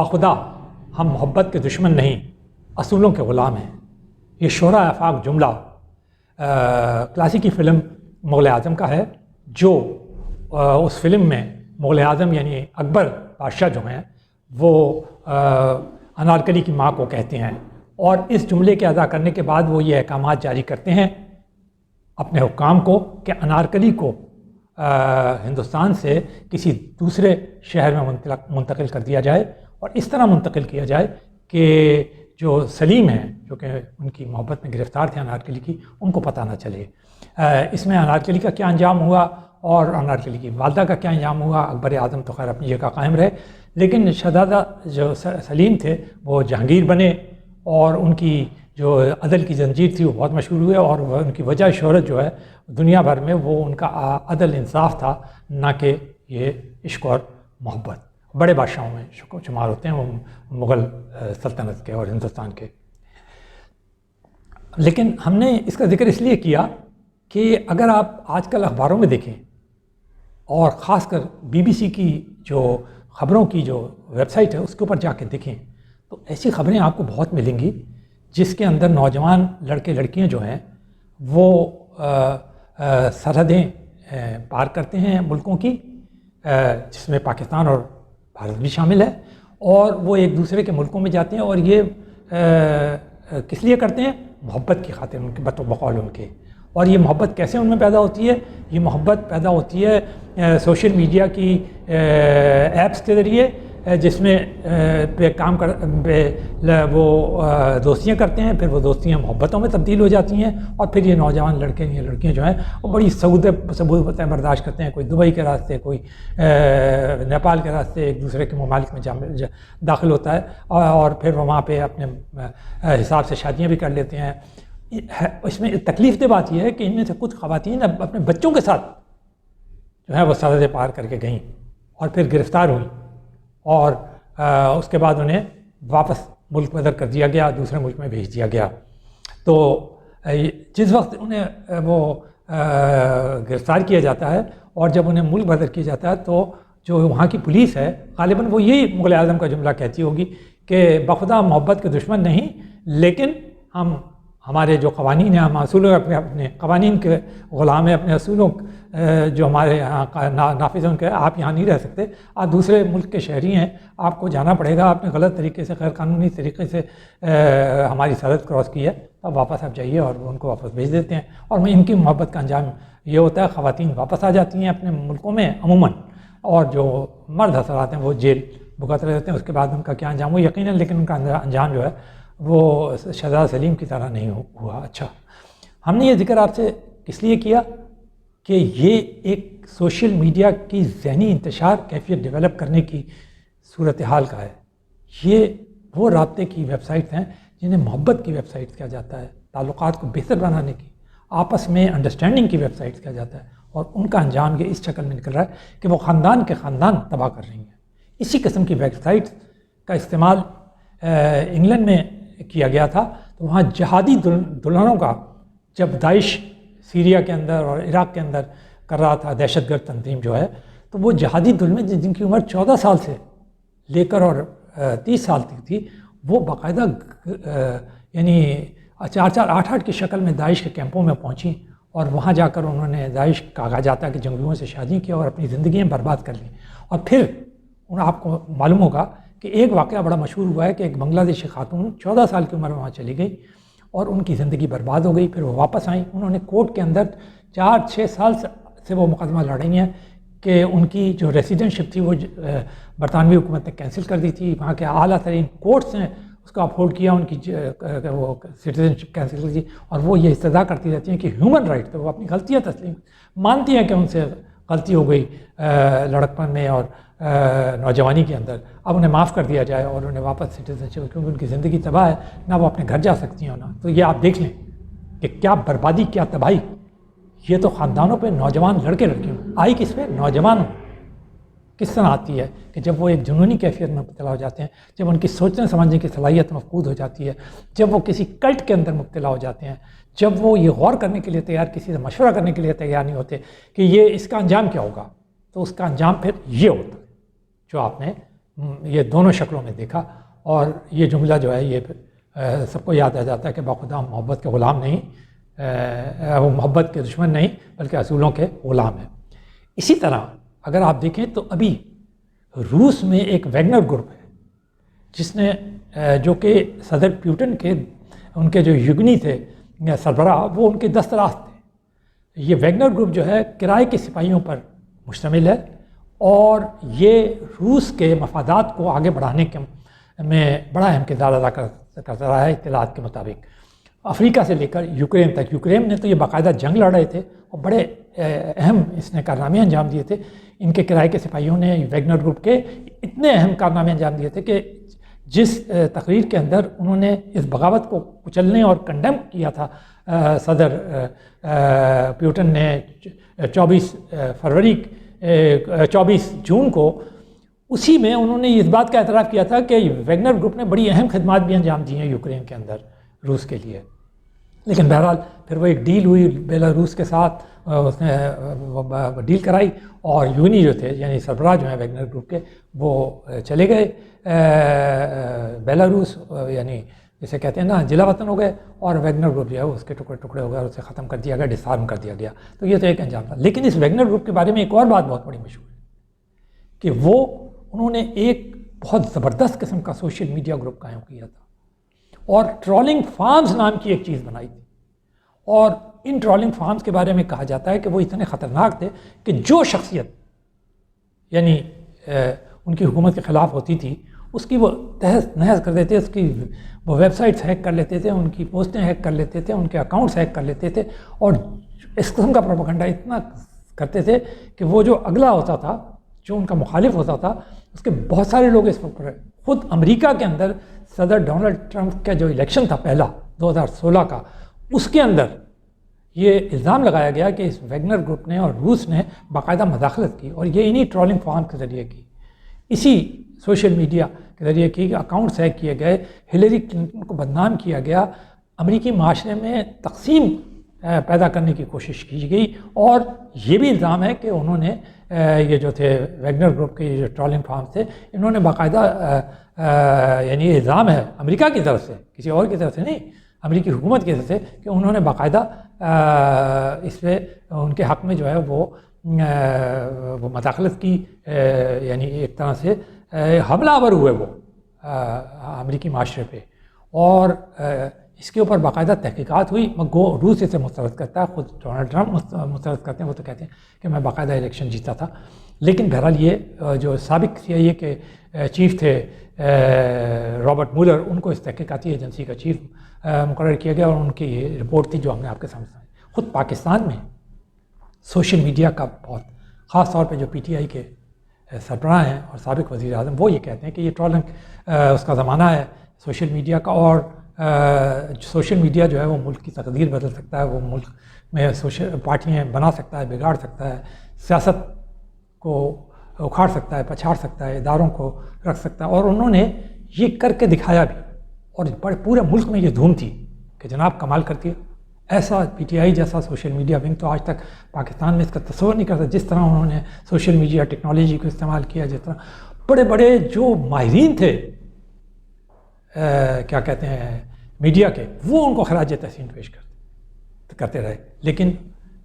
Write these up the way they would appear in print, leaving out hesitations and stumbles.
بخدا ہم محبت کے دشمن نہیں اصولوں کے غلام ہیں. یہ شعراء آفاق جملہ کلاسیکی فلم مغل اعظم کا ہے، جو اس فلم میں مغل اعظم یعنی اکبر بادشاہ جو ہیں وہ انارکلی کی ماں کو کہتے ہیں، اور اس جملے کے ادا کرنے کے بعد وہ یہ احکامات جاری کرتے ہیں اپنے حکام کو کہ انارکلی کو ہندوستان سے کسی دوسرے شہر میں منتقل کر دیا جائے، اور اس طرح منتقل کیا جائے کہ جو سلیم ہیں جو کہ ان کی محبت میں گرفتار تھے انارکلی کی، ان کو پتہ نہ چلے. اس میں انارکلی کا کیا انجام ہوا اور انارکلی کی والدہ کا کیا انجام ہوا. اکبر اعظم تو خیر اپنی جگہ قائم رہے، لیکن شہزادہ جو سلیم تھے وہ جہانگیر بنے، اور ان کی جو عدل کی زنجیر تھی وہ بہت مشہور ہوئے، اور ان کی وجہ شہرت جو ہے دنیا بھر میں وہ ان کا عدل انصاف تھا، نہ کہ یہ عشق اور محبت. بڑے بادشاہوں میں شمار ہوتے ہیں وہ مغل سلطنت کے اور ہندوستان کے. لیکن ہم نے اس کا ذکر اس لیے کیا کہ اگر آپ آج کل اخباروں میں دیکھیں، اور خاص کر BBC کی جو خبروں کی جو ویب سائٹ ہے اس کے اوپر جا کے دیکھیں، تو ایسی خبریں آپ کو بہت ملیں گی جس کے اندر نوجوان لڑکے لڑکیاں جو ہیں وہ سرحدیں پار کرتے ہیں ملکوں کی، جس میں پاکستان اور بھارت بھی شامل ہے، اور وہ ایک دوسرے کے ملکوں میں جاتے ہیں، اور یہ کس لیے کرتے ہیں؟ محبت کی خاطر، ان کے بقول ان کے. اور یہ محبت کیسے ان میں پیدا ہوتی ہے؟ یہ محبت پیدا ہوتی ہے سوشل میڈیا کی ایپس کے ذریعے، جس میں وہ دوستیاں کرتے ہیں، پھر وہ دوستیاں محبتوں میں تبدیل ہو جاتی ہیں، اور پھر یہ نوجوان لڑکے یا لڑکیاں جو ہیں وہ بڑی صعوبتیں برداشت کرتے ہیں. کوئی دبئی کے راستے، کوئی نیپال کے راستے ایک دوسرے کے ممالک میں داخل ہوتا ہے، اور پھر وہاں پہ اپنے حساب سے شادیاں بھی کر لیتے ہیں. اس میں تکلیف دہ بات یہ ہے کہ ان میں سے کچھ خواتین اپنے بچوں کے ساتھ جو ہے وہ سرحدیں پار کر کے گئیں اور پھر گرفتار ہوئیں، اور اس کے بعد انہیں واپس ملک بدر کر دیا گیا، دوسرے ملک میں بھیج دیا گیا. تو جس وقت انہیں وہ گرفتار کیا جاتا ہے اور جب انہیں ملک بدر کیا جاتا ہے، تو جو وہاں کی پولیس ہے غالباً وہ یہی مغل اعظم کا جملہ کہتی ہوگی کہ بخدا محبت کے دشمن نہیں، لیکن ہمارے جو قوانین ہیں، ہم اصولوں اپنے قوانین کے غلام ہیں، اپنے اصولوں جو ہمارے یہاں نافذ ہیں ان کے، آپ یہاں نہیں رہ سکتے، آپ دوسرے ملک کے شہری ہیں، آپ کو جانا پڑے گا. آپ نے غلط طریقے سے، غیر قانونی طریقے سے ہماری سرحد کراس کی ہے، اب واپس آپ جائیے، اور ان کو واپس بھیج دیتے ہیں. اور ان کی محبت کا انجام یہ ہوتا ہے، خواتین واپس آ جاتی ہیں اپنے ملکوں میں عموماً، اور جو مرد حضرات ہیں وہ جیل بھگت رہے ہوتے ہیں. اس کے بعد ان کا کیا انجام ہو یقیناً، لیکن ان کا انجام جو ہے وہ شہزادہ سلیم کی طرح نہیں ہوا. اچھا، ہم نے یہ ذکر آپ سے کس لیے کیا کہ یہ ایک سوشل میڈیا کی ذہنی انتشار کیفیت ڈیولپ کرنے کی صورتحال کا ہے. یہ وہ رابطے کی ویب سائٹس ہیں جنہیں محبت کی ویب سائٹس کہا جاتا ہے، تعلقات کو بہتر بنانے کی، آپس میں انڈرسٹینڈنگ کی ویب سائٹس کہا جاتا ہے، اور ان کا انجام یہ اس شکل میں نکل رہا ہے کہ وہ خاندان کے خاندان تباہ کر رہی ہیں. اسی قسم کی ویب سائٹس کا استعمال انگلینڈ میں کیا گیا تھا. تو وہاں جہادی دلہنوں کا، جب داعش سیریا کے اندر اور عراق کے اندر کر رہا تھا، دہشت گرد تنظیم جو ہے، تو وہ جہادی دلہنیں جن کی عمر 14 سال سے لے کر اور 30 سال تک تھی، وہ باقاعدہ یعنی 4-4 8-8 کی شکل میں داعش کے کیمپوں میں پہنچیں، اور وہاں جا کر انہوں نے داعش کہا جاتا ہے کہ جنگجوؤں سے شادی کی اور اپنی زندگیاں برباد کر لیں. اور پھر آپ کو معلوم ہوگا کہ ایک واقعہ بڑا مشہور ہوا ہے کہ ایک بنگلہ دیشی خاتون 14 سال کی عمر میں وہاں چلی گئی اور ان کی زندگی برباد ہو گئی. پھر وہ واپس آئیں، انہوں نے کورٹ کے اندر 4-6 سال سے وہ مقدمہ لڑ رہی ہیں کہ ان کی جو ریسیڈنٹ تھی وہ برطانوی حکومت نے کینسل کر دی تھی. وہاں کے اعلیٰ ترین کورٹس نے اس کو اپہولڈ کیا، ان کی وہ سٹیزنشپ کینسل کر دی، اور وہ یہ استدعا کرتی رہتی ہیں کہ ہیومن رائٹ، تو وہ اپنی غلطیاں تسلیم مانتی ہیں کہ ان سے غلطی ہو گئی لڑکپن میں اور نوجوانی کے اندر، اب انہیں معاف کر دیا جائے اور انہیں واپس سٹیزنشپ، کیونکہ ان کی زندگی تباہ ہے، نہ وہ اپنے گھر جا سکتی ہیں نہ. تو یہ آپ دیکھ لیں کہ کیا بربادی، کیا تباہی. یہ تو خاندانوں پہ، نوجوان لڑکے لڑکیوں آئی کس پہ؟ نوجوانوں. کس طرح آتی ہے کہ جب وہ ایک جنونی کیفیت میں مبتلا ہو جاتے ہیں، جب ان کی سوچنے سمجھنے کی صلاحیت مفقود ہو جاتی ہے، جب وہ کسی کلٹ کے اندر مبتلا ہو جاتے ہیں، جب وہ یہ غور کرنے کے لیے تیار، کسی سے مشورہ کرنے کے لیے تیار نہیں ہوتے کہ یہ اس کا انجام کیا ہوگا، تو اس کا انجام پھر یہ ہوتا ہے جو آپ نے یہ دونوں شکلوں میں دیکھا، اور یہ جملہ جو ہے یہ سب کو یاد آ جاتا ہے کہ باخدا محبت کے غلام نہیں، وہ محبت کے دشمن نہیں بلکہ اصولوں کے غلام ہیں۔ اسی طرح اگر آپ دیکھیں تو ابھی روس میں ایک ویگنر گروپ ہے جس نے جو کہ صدر پیوٹن کے ان کے جو یگنی تھے سربراہ، وہ ان کے دستراست تھے۔ یہ ویگنر گروپ جو ہے کرائے کے سپاہیوں پر مشتمل ہے، اور یہ روس کے مفادات کو آگے بڑھانے کے میں بڑا اہم کردار ادا کرتا رہا ہے۔ اطلاعات کے مطابق افریقہ سے لے کر یوکرین تک، یوکرین نے تو یہ باقاعدہ جنگ لڑ رہے تھے اور بڑے اہم اس نے کارنامے انجام دیے تھے۔ ان کے کرائے کے سپاہیوں نے ویگنر گروپ کے اتنے اہم کارنامے انجام دیے تھے کہ جس تقریر کے اندر انہوں نے اس بغاوت کو کچلنے اور کنڈیم کیا تھا صدر پیوٹن نے 24 جون کو، اسی میں انہوں نے اس بات کا اعتراف کیا تھا کہ ویگنر گروپ نے بڑی اہم خدمات بھی انجام دی ہیں یوکرین کے اندر روس کے لیے۔ لیکن بہرحال پھر وہ ایک ڈیل ہوئی بیلاروس کے ساتھ، اس نے ڈیل کرائی، اور یونی جو تھے یعنی سربراہ جو ہیں ویگنر گروپ کے وہ چلے گئے بیلاروس، یعنی جسے کہتے ہیں نا جلا وطن ہو گئے، اور ویگنر گروپ جو ہے اس کے ٹکڑے ٹکڑے ہو گئے اور اسے ختم کر دیا گیا، ڈسارم کر دیا گیا۔ تو یہ تو ایک انجام تھا۔ لیکن اس ویگنر گروپ کے بارے میں ایک اور بات بہت بڑی مشہور ہے کہ انہوں نے ایک بہت زبردست قسم کا سوشل میڈیا گروپ قائم کیا تھا، اور ٹرولنگ فارمز نام کی ایک چیز بنائی تھی، اور ان ٹرولنگ فارمز کے بارے میں کہا جاتا ہے کہ وہ اتنے خطرناک تھے کہ جو شخصیت یعنی ان کی حکومت کے خلاف ہوتی تھی اس کی وہ تہس نہس کر دیتے، اس کی وہ ویب سائٹس ہیک کر لیتے تھے، ان کی پوسٹیں ہیک کر لیتے تھے، ان کے اکاؤنٹس ہیک کر لیتے تھے، اور اس قسم کا پروپیگنڈا اتنا کرتے تھے کہ وہ جو اگلا ہوتا تھا، جو ان کا مخالف ہوتا تھا، اس کے بہت سارے لوگ اس پر خود امریکہ کے اندر صدر ڈونلڈ ٹرمپ کا جو الیکشن تھا پہلا 2016 کا، اس کے اندر یہ الزام لگایا گیا کہ اس ویگنر گروپ نے اور روس نے باقاعدہ مداخلت کی، اور یہ انہی ٹرولنگ فارم کے ذریعے کی، اسی سوشل میڈیا کے ذریعے کی، اکاؤنٹس ہیک کیے گئے، ہلیری کلنٹن کو بدنام کیا گیا، امریکی معاشرے میں تقسیم پیدا کرنے کی کوشش کی گئی، اور یہ بھی الزام ہے کہ انہوں نے یہ جو تھے ویگنر گروپ کے جو ٹرولنگ فارمز تھے، انہوں نے باقاعدہ یعنی یہ الزام ہے امریکہ کی طرف سے، کسی اور کی طرف سے نہیں، امریکی حکومت کی طرف سے، کہ انہوں نے باقاعدہ اس پہ ان کے حق میں جو ہے وہ مداخلت کی، یعنی ایک طرح سے حملہ آور ہوئے وہ امریکی معاشرے پہ، اور اس کے اوپر باقاعدہ تحقیقات ہوئی۔ روس اسے مسترد کرتا ہے، خود ڈونلڈ ٹرمپ مسترد کرتے ہیں، وہ تو کہتے ہیں کہ میں باقاعدہ الیکشن جیتا تھا۔ لیکن بہرحال یہ جو سابق CIA کے چیف تھے رابرٹ مولر، ان کو اس تحقیقاتی ایجنسی کا چیف مقرر کیا گیا، اور ان کی یہ رپورٹ تھی جو ہم نے آپ کے سامنے سنائی۔ خود پاکستان میں سوشل میڈیا کا بہت خاص طور پہ جو PTI کے سربراہ ہیں اور سابق وزیر اعظم، وہ یہ کہتے ہیں کہ یہ ٹرولنگ اس کا زمانہ ہے سوشل میڈیا کا، اور سوشل میڈیا جو ہے وہ ملک کی تقدیر بدل سکتا ہے، وہ ملک میں پارٹیاں بنا سکتا ہے، بگاڑ سکتا ہے، سیاست کو اکھاڑ سکتا ہے، پچھاڑ سکتا ہے، اداروں کو رکھ سکتا ہے، اور انہوں نے یہ کر کے دکھایا بھی، اور پورے ملک میں یہ دھوم تھی کہ جناب کمال کرتی ہے۔ ایسا PTI جیسا سوشل میڈیا ونگ تو آج تک پاکستان میں اس کا تصور نہیں کرتا، جس طرح انہوں نے سوشل میڈیا ٹیکنالوجی کو استعمال کیا، جس طرح بڑے بڑے جو ماہرین تھے کیا کہتے ہیں میڈیا کے، وہ ان کو خراج تحسین پیش کرتے رہے۔ لیکن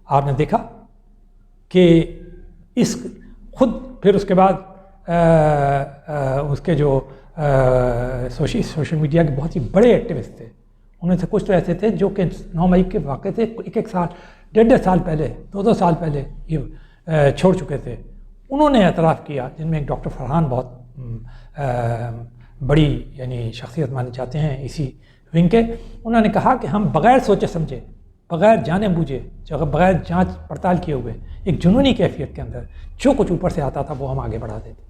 آپ نے دیکھا کہ خود پھر اس کے بعد اس کے جو سوشل میڈیا کے بہت ہی بڑے ایکٹیوسٹ تھے، ان میں سے کچھ تو ایسے تھے جو کہ 9 مئی کے واقعے سے ایک سال، 1.5 سال پہلے، 2 سال پہلے یہ چھوڑ چکے تھے۔ انہوں نے اعتراف کیا، جن میں ایک ڈاکٹر فرحان بہت بڑی یعنی شخصیت مانے جاتے ہیں اسی ونگ کے۔ انہوں نے کہا کہ ہم بغیر سوچے سمجھے، بغیر جانے بوجھے، بغیر جانچ پڑتال کیے ہوئے، ایک جنونی کیفیت کے اندر جو کچھ اوپر سے آتا تھا وہ ہم آگے بڑھا دیتے تھے۔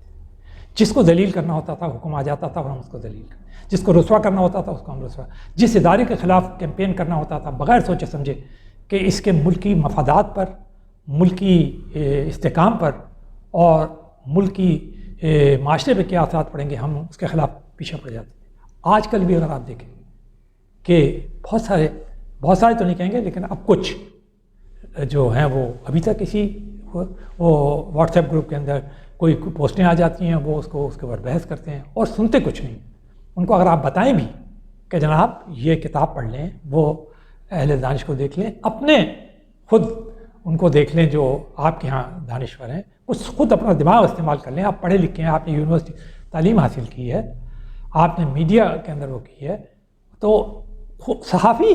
جس کو ذلیل کرنا ہوتا تھا حکم آ جاتا تھا اور ہم اس کو ذلیل کرتے، جس کو رسوا کرنا ہوتا تھا اس کو ہم رسوا، جس ادارے کے خلاف کیمپین کرنا ہوتا تھا بغیر سوچے سمجھے کہ اس کے ملکی مفادات پر، ملکی استحکام پر اور ملکی معاشرے پہ کیا اثرات پڑیں گے، ہم اس کے خلاف پیچھے پڑ جاتے تھے۔ آج کل بھی اگر آپ دیکھیں کہ بہت سارے تو نہیں کہیں گے، لیکن اب کچھ جو ہیں وہ ابھی تک اسی وہ واٹس ایپ گروپ کے اندر کوئی پوسٹیں آ جاتی ہیں، وہ اس کے اوپر بحث کرتے ہیں اور سنتے کچھ نہیں. ان کو اگر آپ بتائیں بھی کہ جناب یہ کتاب پڑھ لیں، وہ اہل دانش کو دیکھ لیں، اپنے خود ان کو دیکھ لیں جو آپ کے ہاں دانشور ہیں، کچھ خود اپنا دماغ استعمال کر لیں. آپ پڑھے لکھے ہیں، آپ نے یونیورسٹی تعلیم حاصل کی ہے، آپ نے میڈیا کے اندر وہ کی ہے، تو صحافی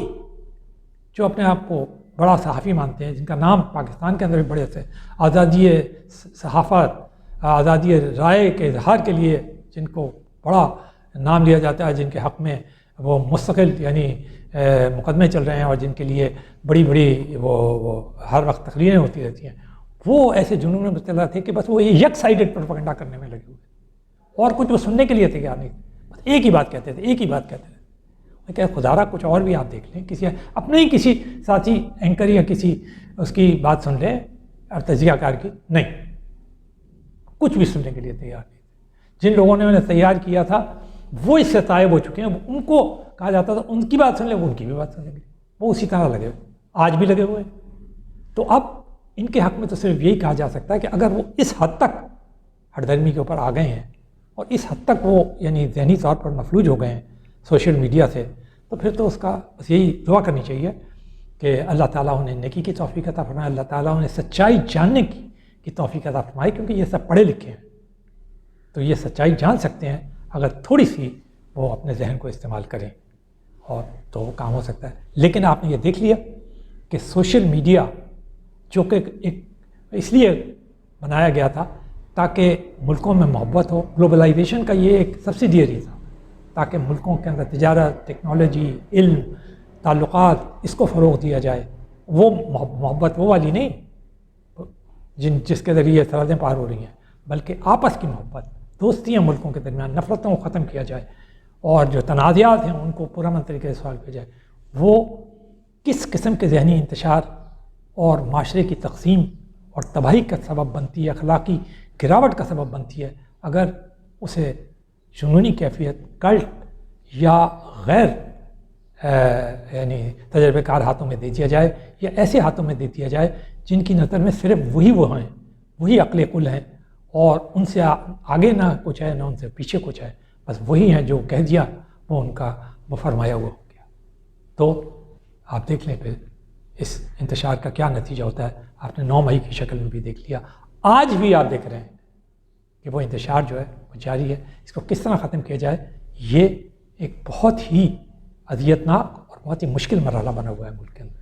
جو اپنے آپ کو بڑا صحافی مانتے ہیں، جن کا نام پاکستان کے اندر بھی بڑے سے آزادی صحافت، آزادی رائے کے اظہار کے لیے جن کو بڑا نام لیا جاتا ہے، جن کے حق میں وہ مستقل یعنی مقدمے چل رہے ہیں اور جن کے لیے بڑی بڑی وہ ہر وقت تقریریں ہوتی رہتی ہیں، وہ ایسے جنون میں مبتلا تھے کہ بس وہ یک سائیڈڈ پروپیگنڈا کرنے میں لگے ہوئے اور کچھ وہ سننے کے لیے تیار نہیں تھے. بس ایک ہی بات کہتے تھے، ایک ہی بات کہتے تھے. میں کہ خدا را کچھ اور بھی آپ دیکھ لیں، کسی اپنے ہی کسی ساتھی اینکر یا کسی اس کی بات سن لیں اور تجزیہ کار کی، نہیں، کچھ بھی سننے کے لیے تیار نہیں. جن لوگوں نے انہیں تیار کیا تھا وہ اس سے طائب ہو چکے ہیں. ان کو کہا جاتا تھا ان کی بات سن لیں، وہ ان کی بھی بات سن لیں گے، وہ اسی طرح لگے ہوئے، آج بھی لگے ہوئے ہیں. تو اب ان کے حق میں تو صرف یہی کہا جا سکتا ہے کہ اگر وہ اس حد تک ہٹ درمی کے اوپر آ گئے ہیں اور اس حد تک وہ یعنی ذہنی طور پر مفلوج ہو گئے ہیں سوشل میڈیا سے، تو پھر تو اس کا بس یہی دعا کرنی چاہیے کہ اللہ تعالیٰ انہیں نیکی کی توفیق عطا فرمائے، اللہ تعالیٰ انہیں سچائی جاننے کی توفیق عطا فرمائے، کیونکہ یہ سب پڑھے لکھے ہیں تو یہ سچائی جان سکتے ہیں اگر تھوڑی سی وہ اپنے ذہن کو استعمال کریں، اور تو وہ کام ہو سکتا ہے. لیکن آپ نے یہ دیکھ لیا کہ سوشل میڈیا جو کہ ایک اس لیے بنایا گیا تھا تاکہ ملکوں میں محبت ہو، گلوبلائزیشن کا یہ ایک سبسیڈیری تھا، تاکہ ملکوں کے اندر تجارت، ٹیکنالوجی، علم، تعلقات اس کو فروغ دیا جائے. وہ محبت وہ والی نہیں جس کے ذریعے سرحدیں پار ہو رہی ہیں، بلکہ آپس کی محبت، دوستیاں ملکوں کے درمیان، نفرتوں کو ختم کیا جائے اور جو تنازعات ہیں ان کو پرامن طریقے سے سوال کیا جائے. وہ کس قسم کے ذہنی انتشار اور معاشرے کی تقسیم اور تباہی کا سبب بنتی ہے، اخلاقی گراوٹ کا سبب بنتی ہے اگر اسے جنونی کیفیت، کلٹ یا غیر یعنی تجربہ کار ہاتھوں میں دے دیا جائے، یا ایسے ہاتھوں میں دے دیا جائے جن کی نظر میں صرف وہی وہ ہیں، وہی عقل کل ہیں، اور ان سے آگے نہ کچھ ہے نہ ان سے پیچھے کچھ ہے، بس وہی ہیں جو کہہ دیا وہ ان کا وہ فرمایا ہوا ہو گیا. تو آپ دیکھ لیں پھر اس انتشار کا کیا نتیجہ ہوتا ہے. آپ نے 9 مئی کی شکل میں بھی دیکھ لیا، آج بھی آپ دیکھ رہے ہیں کہ وہ انتشار جو ہے وہ جاری ہے. اس کو کس طرح ختم کیا جائے، یہ ایک بہت ہی اذیتناک اور بہت ہی مشکل مرحلہ بنا ہوا ہے ملک کے اندر.